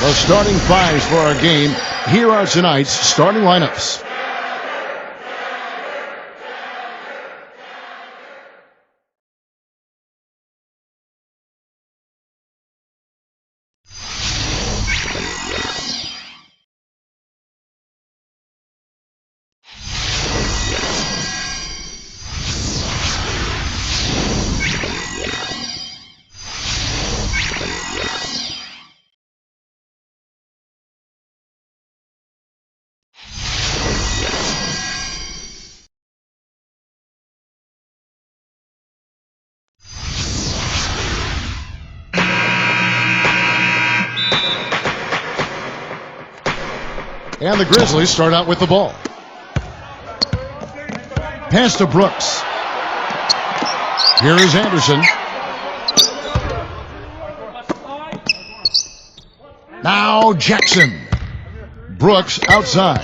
The starting fives for our game. Here are tonight's starting lineups. And the Grizzlies start out with the ball. Pass to Brooks. Here is Anderson. Now Jackson. Brooks outside.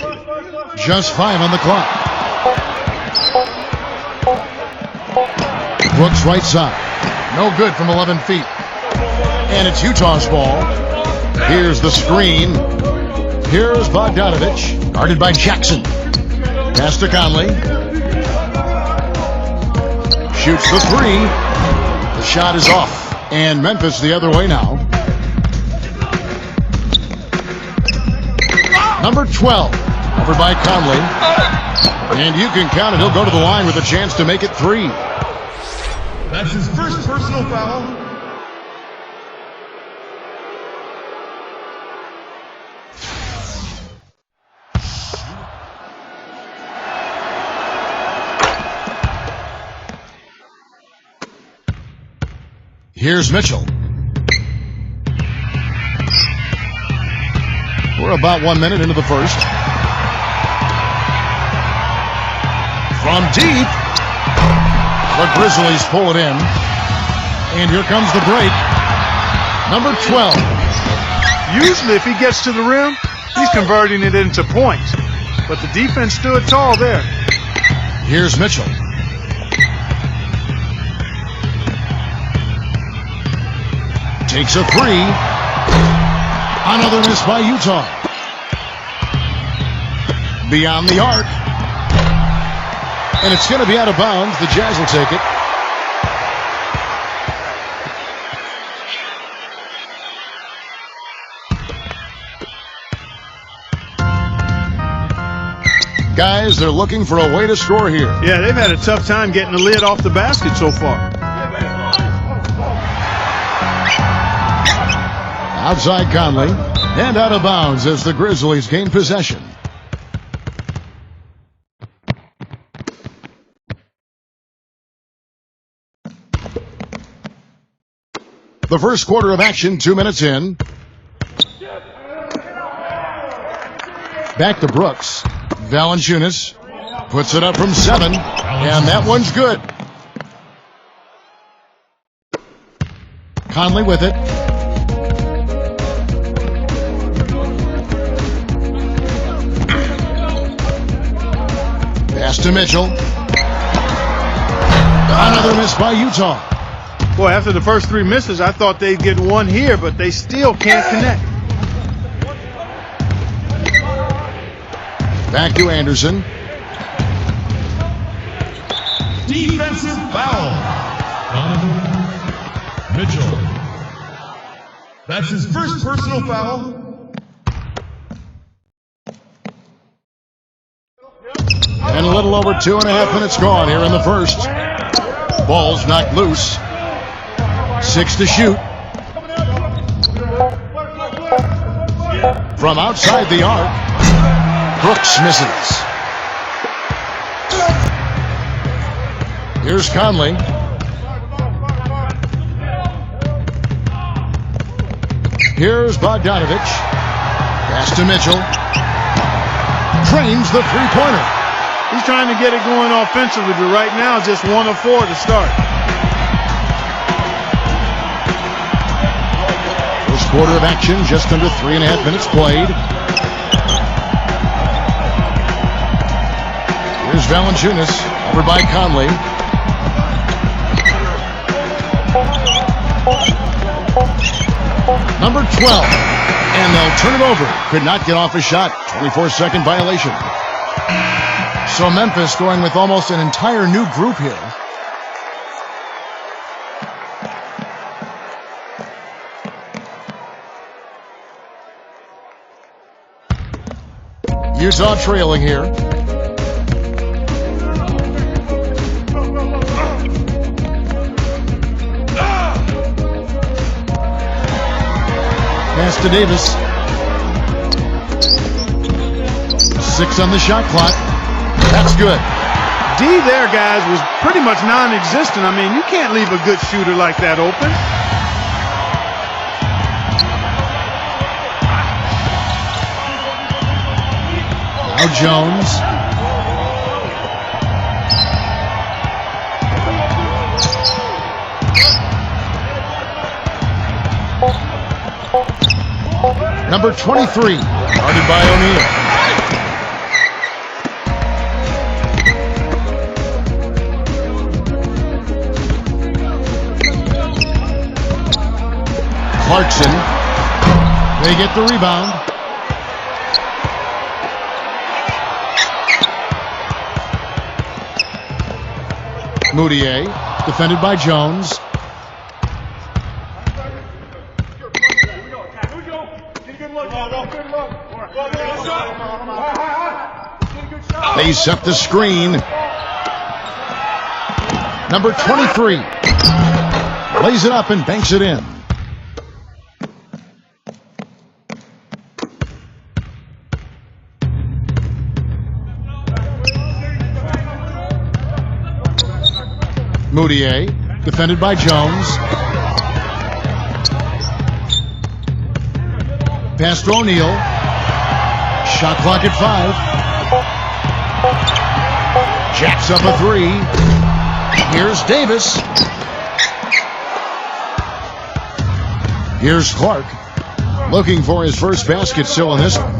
Just 5 on the clock. Brooks right side. No good from 11 feet. And it's Utah's ball. Here's the screen. Here's Bogdanovich, guarded by Jackson. Pass to Conley. Shoots the three. The shot is off. And Memphis the other way now. Number 12, covered by Conley. And you can count it. He'll go to the line with a chance to make it 3. That's his first personal foul. Here's Mitchell. We're about 1 minute into the first. From deep, the Grizzlies pull it in. And here comes the break. Number 12. Usually if he gets to the rim, he's converting it into points. But the defense stood tall there. Here's Mitchell. Takes a 3. Another miss by Utah. Beyond the arc. And it's going to be out of bounds. The Jazz will take it. Guys, they're looking for a way to score here. Yeah, they've had a tough time getting the lid off the basket so far. Outside Conley, and out of bounds as the Grizzlies gain possession. The first quarter of action, 2 minutes in. Back to Brooks. Valanciunas puts it up from 7, and that one's good. Conley with it. Pass to Mitchell. Another miss by Utah. Boy, after the first 3 misses, I thought they'd get one here, but they still can't connect. Back to Anderson. Defensive foul. Donovan Mitchell. That's his first personal foul. And a little over 2.5 minutes gone here in the first. Ball's knocked loose. 6 to shoot. From outside the arc, Brooks misses. Here's Conley. Here's Bogdanovich. Pass to Mitchell. Drains the three-pointer. He's trying to get it going offensively, but right now just 1 of 4 to start. First quarter of action, just under 3.5 minutes played. Here's Valanciunas, over by Conley. Number 12. And they'll turn it over. Could not get off a shot. 24-second violation. So Memphis going with almost an entire new group here. Utah trailing here. Pass to Davis. 6 on the shot clock. That's good. D there, guys, was pretty much non-existent. I mean, you can't leave a good shooter like that open. Now Jones. Number 23, guarded by O'Neal. Clarkson. They get the rebound. Moutier, defended by Jones. They set the screen. Number 23 lays it up and banks it in. Moutier, defended by Jones. Pass to O'Neal. Shot clock at 5. Jacks up a 3. Here's Davis. Here's Clark. Looking for his first basket still in this one.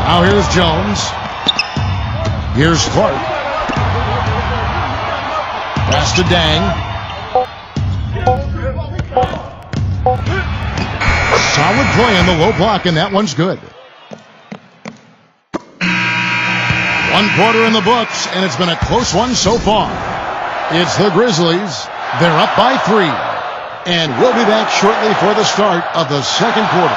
Now here's Jones. Here's Clark. Pass to Dang. Solid play on the low block, and that one's good. 1 quarter in the books, and it's been a close one so far. It's the Grizzlies. They're up by 3. And we'll be back shortly for the start of the second quarter.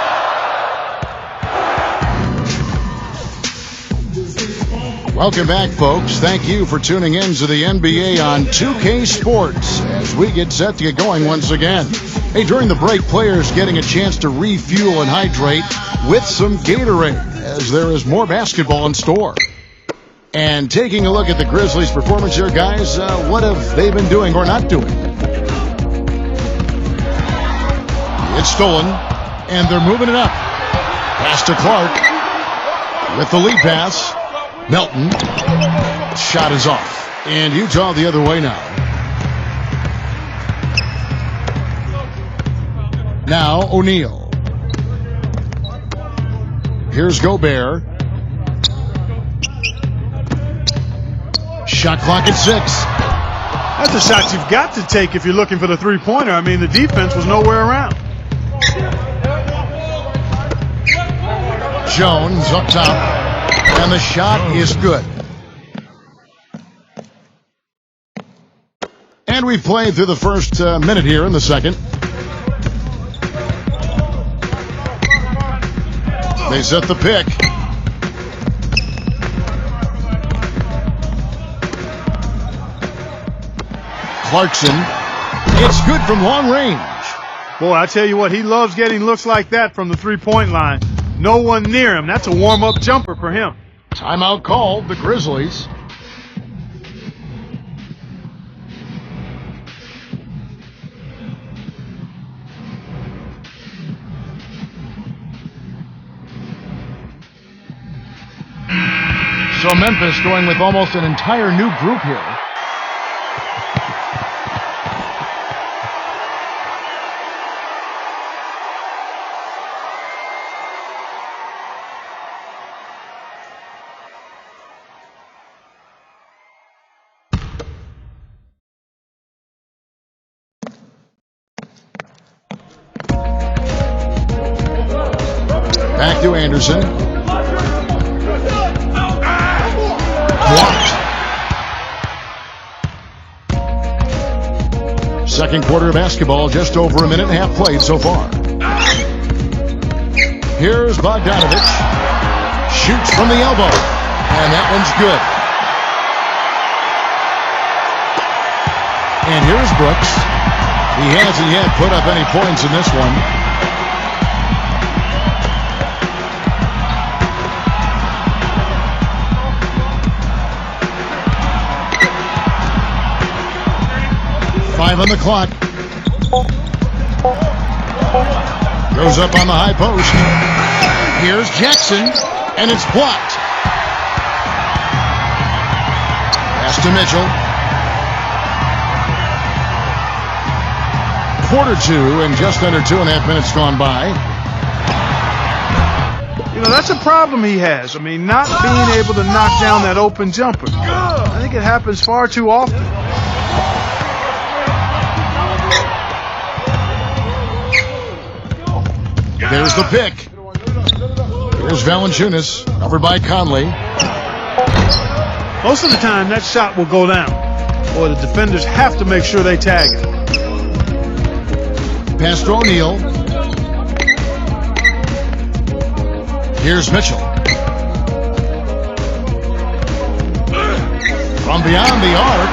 Welcome back, folks. Thank you for tuning in to the NBA on 2K Sports as we get set to get going once again. Hey, during the break, players getting a chance to refuel and hydrate with some Gatorade as there is more basketball in store. And taking a look at the Grizzlies' performance here, guys, what have they been doing or not doing? It's stolen, and they're moving it up. Pass to Clark with the lead pass. Melton. Shot is off. And Utah the other way now. Now O'Neal. Here's Gobert. Shot clock at 6. That's a shot you've got to take if you're looking for the three-pointer. I mean, the defense was nowhere around. Jones up top. And the shot is good. And we've played through the first minute here in the second. They set the pick. Clarkson. It's good from long range. Boy, I tell you what, he loves getting looks like that from the three-point line. No one near him. That's a warm-up jumper for him. Timeout called, the Grizzlies. So Memphis going with almost an entire new group here. Back to Anderson. Blocked. Second quarter of basketball, just over a minute and a half played so far. Here's Bogdanovich. Shoots from the elbow. And that one's good. And here's Brooks. He hasn't yet put up any points in this one. Five on the clock. Goes up on the high post. Here's Jackson, and it's blocked. Pass to Mitchell. Quarter two, and just under 2.5 minutes gone by. You know, that's a problem he has. I mean, not being able to knock down that open jumper. I think it happens far too often. There's the pick. Here's Valanciunas, covered by Conley. Most of the time, that shot will go down. Or the defenders have to make sure they tag it. Pass to O'Neal. Here's Mitchell. From beyond the arc.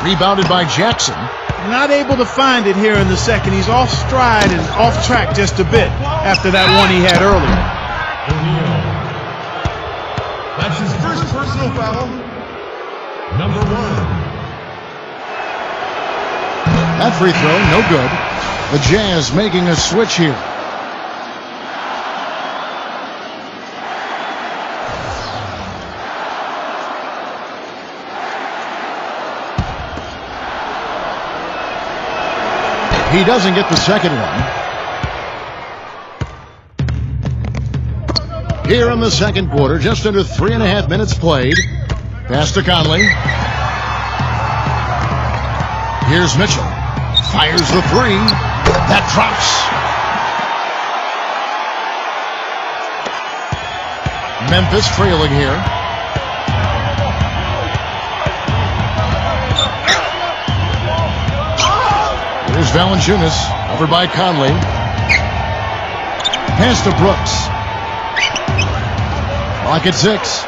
Rebounded by Jackson. Not able to find it here in the second. He's off stride and off track just a bit after that one he had earlier. That's his first personal foul. Number 1. That free throw, no good. The Jazz making a switch here. He doesn't get the second one. Here in the second quarter, just under 3.5 minutes played. Pass to Conley. Here's Mitchell. Fires the three. That drops. Memphis trailing here. Here's Valanciunas, over by Conley. Pass to Brooks. Clock at 6.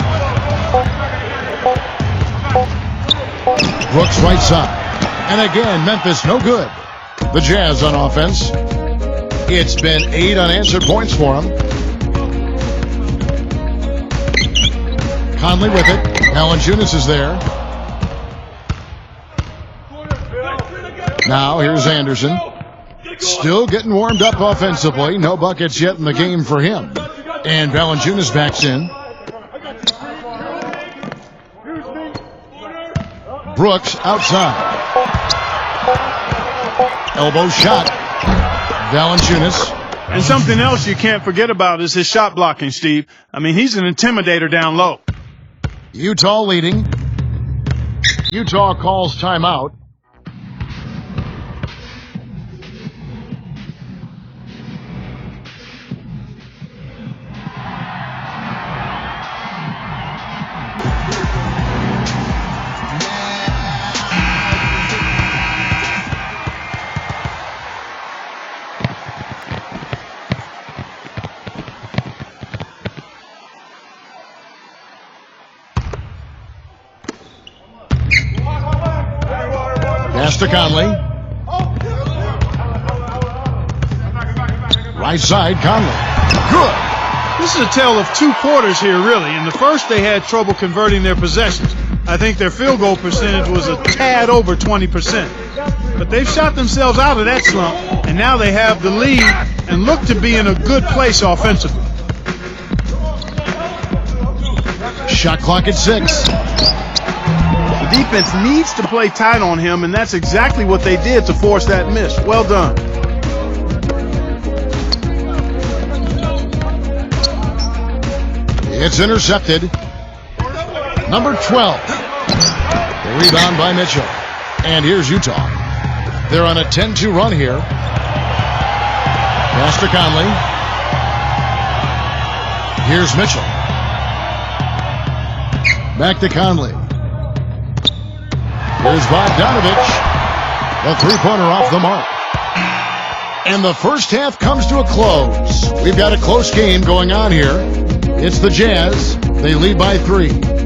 Brooks right side. And again, Memphis no good. The Jazz on offense. It's been 8 unanswered points for them. Conley with it. Valanciunas is there. Now here's Anderson. Still getting warmed up offensively. No buckets yet in the game for him. And Valanciunas backs in. Brooks outside. Elbow shot. Valanciunas. And something else you can't forget about is his shot blocking, Steve. I mean, he's an intimidator down low. Utah leading. Utah calls timeout. Pass to Conley. Right side, Conley. Good. This is a tale of 2 quarters here, really. In the first, they had trouble converting their possessions. I think their field goal percentage was a tad over 20%. But they've shot themselves out of that slump, and now they have the lead and look to be in a good place offensively. Shot clock at 6. The defense needs to play tight on him, and that's exactly what they did to force that miss. Well done. It's intercepted. Number 12. The rebound by Mitchell. And here's Utah. They're on a 10-2 run here. Pass to Conley. Here's Mitchell. Back to Conley. Here's Bogdanovich. The three-pointer off the mark. And the first half comes to a close. We've got a close game going on here. It's the Jazz. They lead by 3.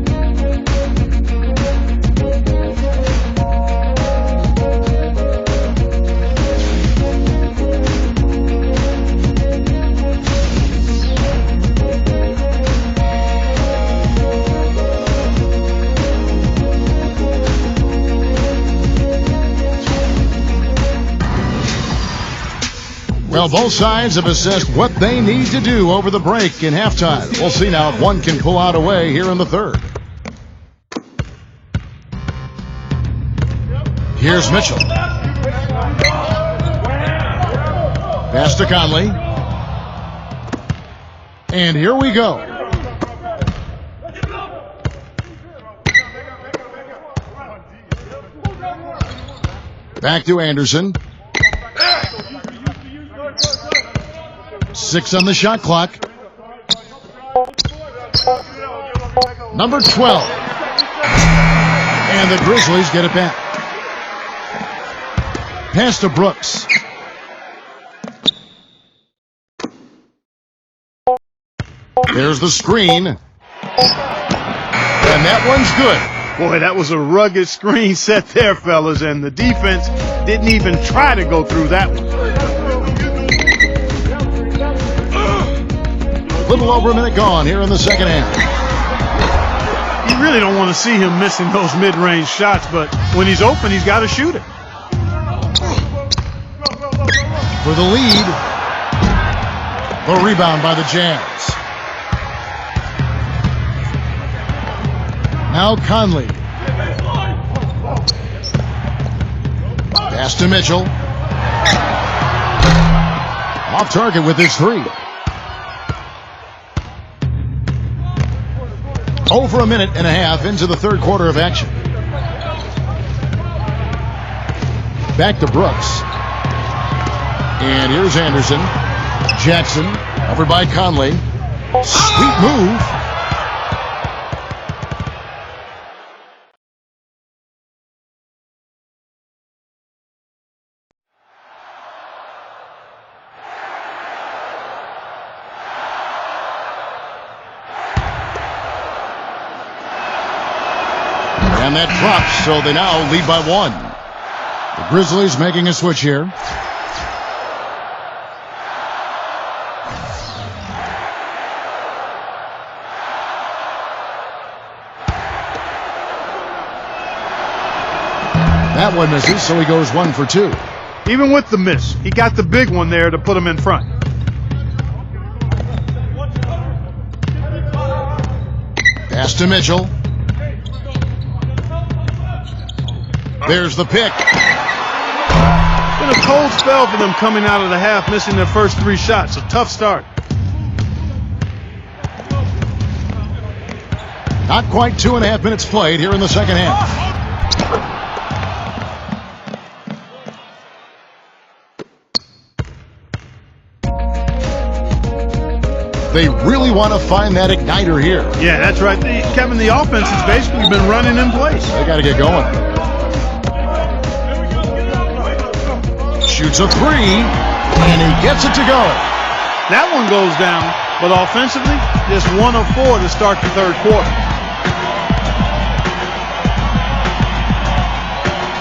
Well, both sides have assessed what they need to do over the break in halftime. We'll see now if one can pull out a way here in the third. Here's Mitchell. Pass to Conley. And here we go. Back to Anderson. 6 on the shot clock. Number 12. And the Grizzlies get it back. Pass to Brooks. There's the screen. And that one's good. Boy, that was a rugged screen set there, fellas, and the defense didn't even try to go through that one. Little over a minute gone here in the second half. You really don't want to see him missing those mid-range shots, but when he's open, he's got to shoot it. For the lead. The rebound by the Jazz. Now Conley. Pass to Mitchell. Off target with his 3. Over a minute and a half into the third quarter of action. Back to Brooks. And here's Anderson. Jackson, covered by Conley. Sweet move. And that drops, so they now lead by 1. The Grizzlies making a switch here. That one misses, so he goes 1 for 2. Even with the miss, he got the big one there to put him in front. Pass to Mitchell. There's the pick. It's been a cold spell for them coming out of the half, missing their first 3 shots. A tough start. Not quite 2.5 minutes played here in the second half. They really want to find that igniter here. Yeah, that's right. Kevin, the offense has basically been running in place. They got to get going. Shoots a 3, and he gets it to go. That one goes down, but offensively, just 1 of 4 to start the third quarter.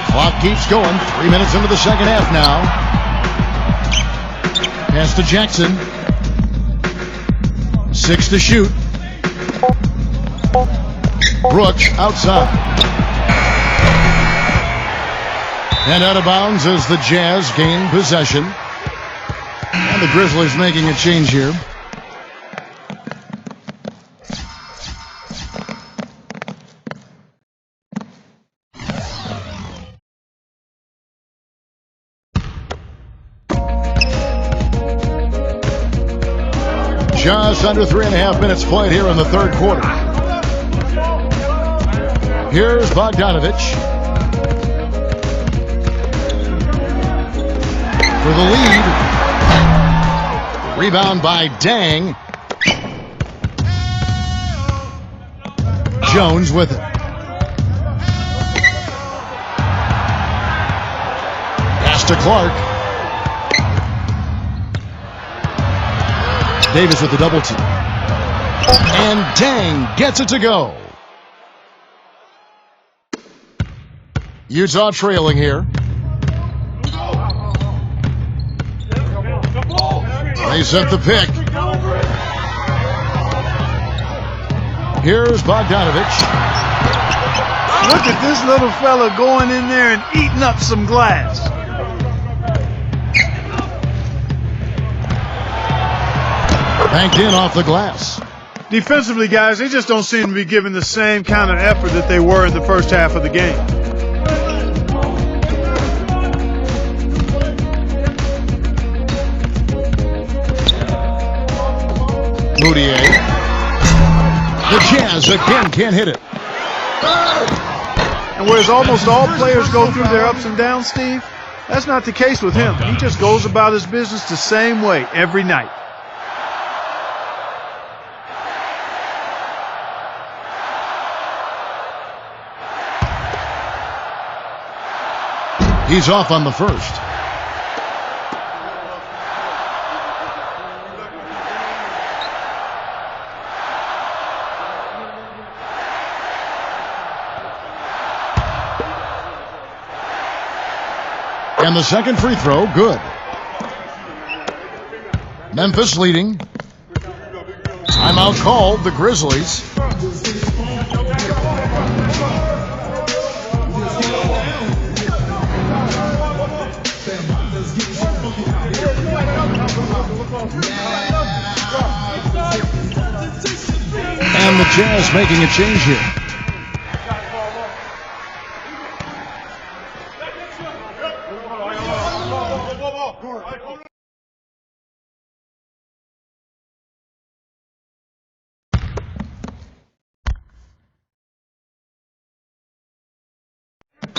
Clock keeps going. 3 minutes into the second half now. Pass to Jackson. 6 to shoot. Brooks outside. And out of bounds as the Jazz gain possession. And the Grizzlies making a change here. Just under 3.5 minutes played here in the third quarter. Here's Bogdanovich. For the lead. Rebound by Dang. Jones with it. Pass to Clark. Davis with the double team. And Dang gets it to go. Utah trailing here. They set the pick. Here's Bogdanovich. Look at this little fella going in there and eating up some glass. Banked in off the glass. Defensively, guys, they just don't seem to be giving the same kind of effort that they were in the first half of the game. Moutier. The Jazz again can't hit it. And whereas almost all players go through their ups and downs, Steve, that's not the case with him. He just goes about his business the same way every night. He's off on the first. And the second free throw, good. Memphis leading. Timeout called, the Grizzlies. And the Jazz making a change here.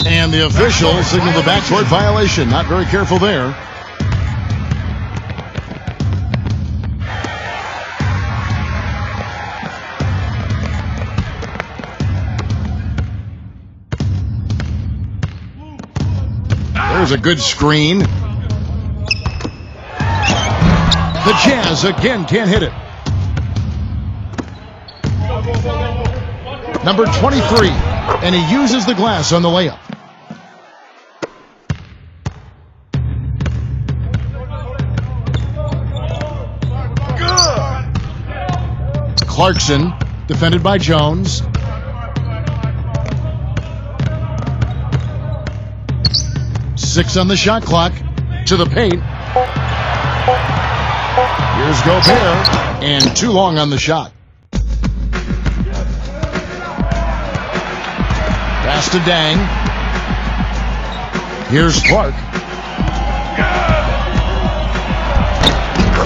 And the official signaled the backcourt violation. Not very careful there. There's a good screen. The Jazz again can't hit it. Number 23, and he uses the glass on the layup. Clarkson, defended by Jones. Six on the shot clock. To the paint. Here's Gobert. And too long on the shot. Pass to Dang. Here's Clark.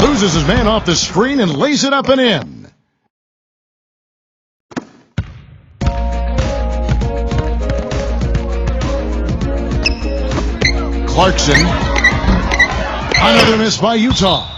Loses his man off the screen and lays it up and in. Clarkson. Another miss by Utah.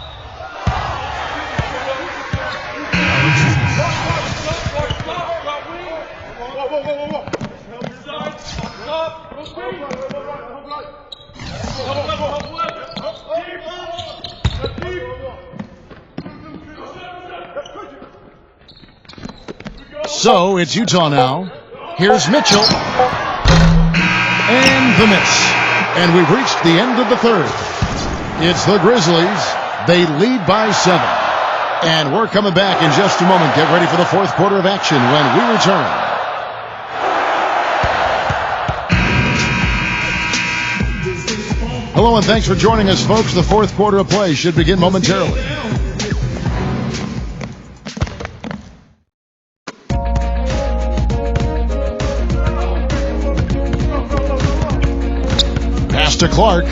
So it's Utah now. Here's Mitchell. And the miss. And we've reached the end of the third. It's the Grizzlies. They lead by 7. And we're coming back in just a moment. Get ready for the fourth quarter of action when we return. Hello and thanks for joining us, folks. The fourth quarter of play should begin momentarily. To Clark.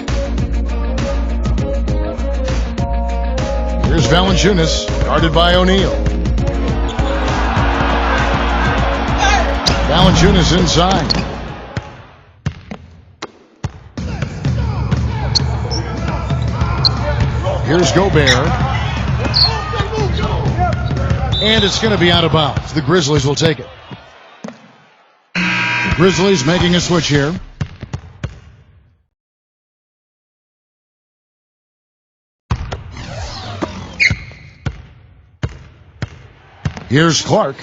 Here's Valanciunas, guarded by O'Neal. Valanciunas inside. Here's Gobert. And it's going to be out of bounds. The Grizzlies will take it. Grizzlies making a switch here. Here's Clark.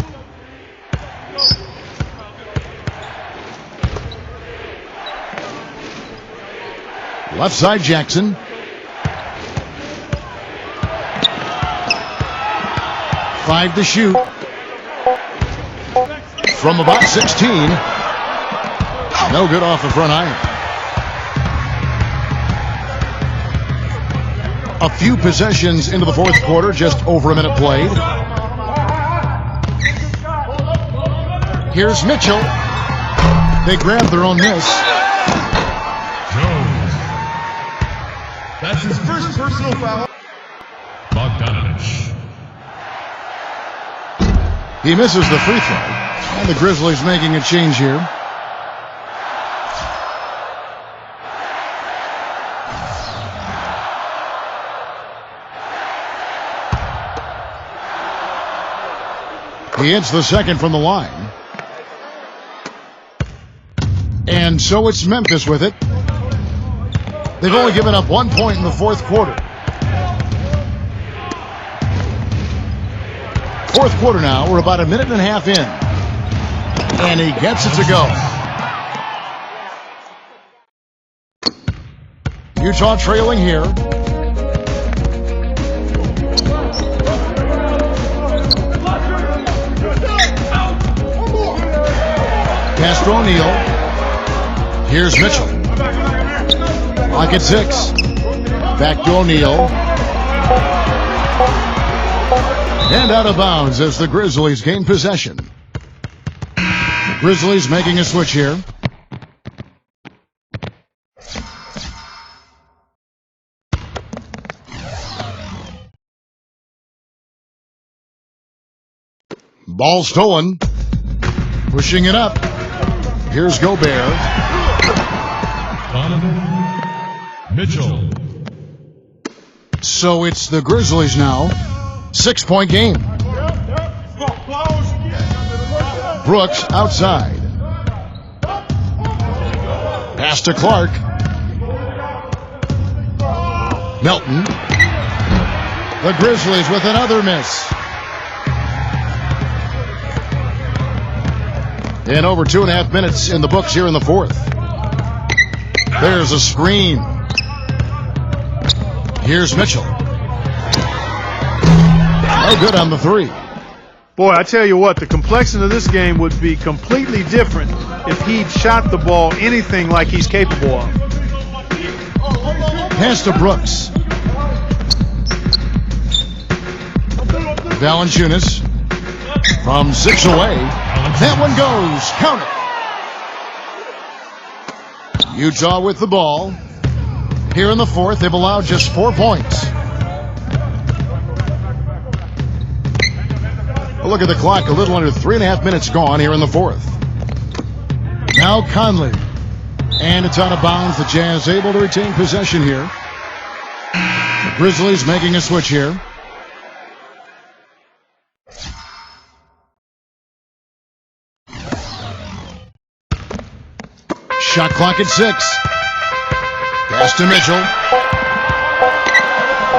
Left side Jackson. Five to shoot. From about 16. No good off the front iron. A few possessions into the fourth quarter, just over a minute played. Here's Mitchell. They grab their own miss. Jones. That's his first personal foul. Bogdanovich. He misses the free throw. And the Grizzlies making a change here. He hits the second from the line. And so it's Memphis with it. They've only given up 1 point in the fourth quarter. Fourth quarter now. We're about a minute and a half in. And he gets it to go. Utah trailing here. Pass to O'Neal. Here's Mitchell. Clock at 6. Back to O'Neal. And out of bounds as the Grizzlies gain possession. The Grizzlies making a switch here. Ball stolen. Pushing it up. Here's Gobert. Donovan Mitchell. So it's the Grizzlies now. 6-point game. Brooks outside. Pass to Clark. Melton. The Grizzlies with another miss. And over 2.5 minutes in the books here in the fourth. There's a screen. Here's Mitchell. No good on the three. Boy, I tell you what, the complexion of this game would be completely different if he'd shot the ball anything like he's capable of. Pass to Brooks. Valanciunas from 6 away. That one goes. Count it. Utah with the ball. Here in the fourth, they've allowed just 4 points. A look at the clock, a little under 3.5 minutes gone here in the fourth. Now Conley. And it's out of bounds. The Jazz able to retain possession here. The Grizzlies making a switch here. Shot clock at 6. Pass to Mitchell.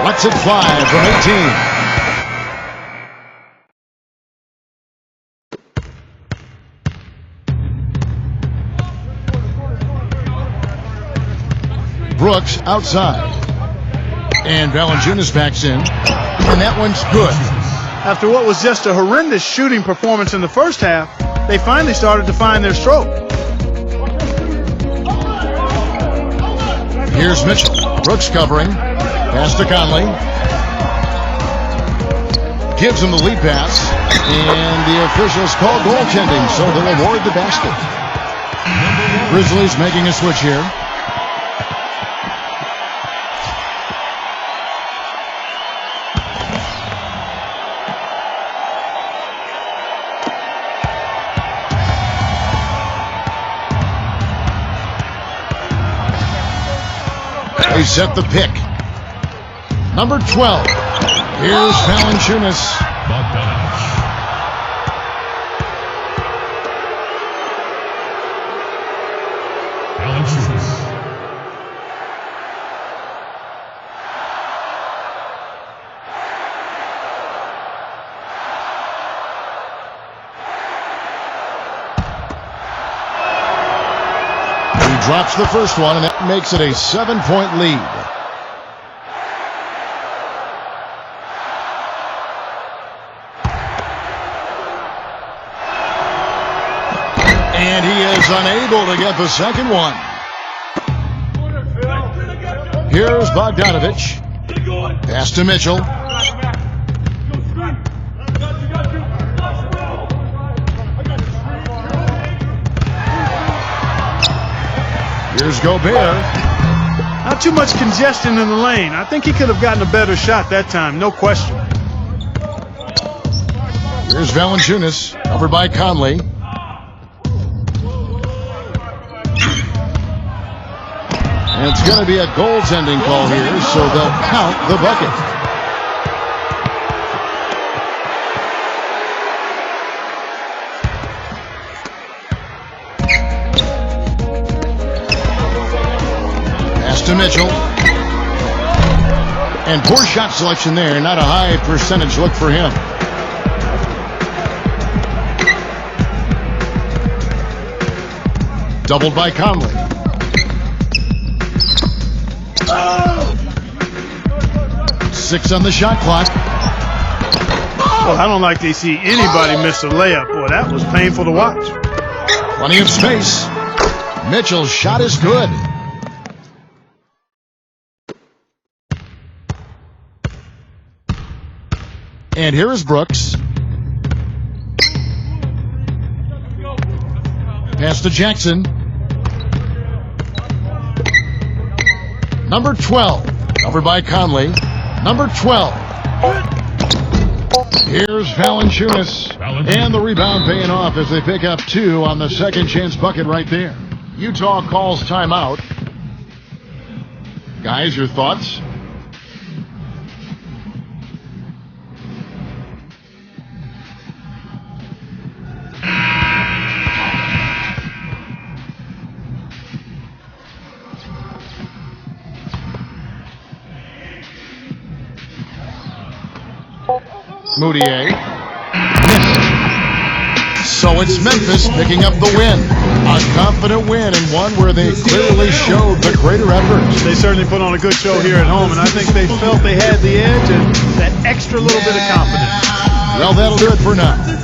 Lets it fly from 18. Brooks outside. And Valanciunas backs in. And that one's good. After what was just a horrendous shooting performance in the first half, they finally started to find their stroke. Here's Mitchell. Brooks covering. Pass to Conley. Gives him the lead pass. And the officials call goaltending, so they'll award the basket. Grizzlies making a switch here. They set the pick. Number 12. Here's Valanciunas. drops the first one, and that makes it a 7-point lead. And he is unable to get the second one. Here's Bogdanovich. Pass to Mitchell. Here's Gobert. Not too much congestion in the lane. I think he could have gotten a better shot that time, no question. Here's Valanciunas, covered by Conley. And it's going to be a goaltending call here, so they'll count the bucket. Pass to Mitchell. And poor shot selection there. Not a high percentage look for him. Doubled by Conley. Six on the shot clock. Well, I don't like to see anybody miss a layup. Boy, that was painful to watch. Plenty of space. Mitchell's shot is good. And here is Brooks. Pass to Jackson. Number 12, covered by Conley. Number 12. Here's Valanciunas. And the rebound paying off as they pick up 2 on the second chance bucket right there. Utah calls timeout. Guys, your thoughts? Moutier missed. So it's Memphis picking up the win. A confident win, and one where they clearly showed the greater effort. They certainly put on a good show here at home, and I think they felt they had the edge and that extra little bit of confidence. Well, that'll do it for now.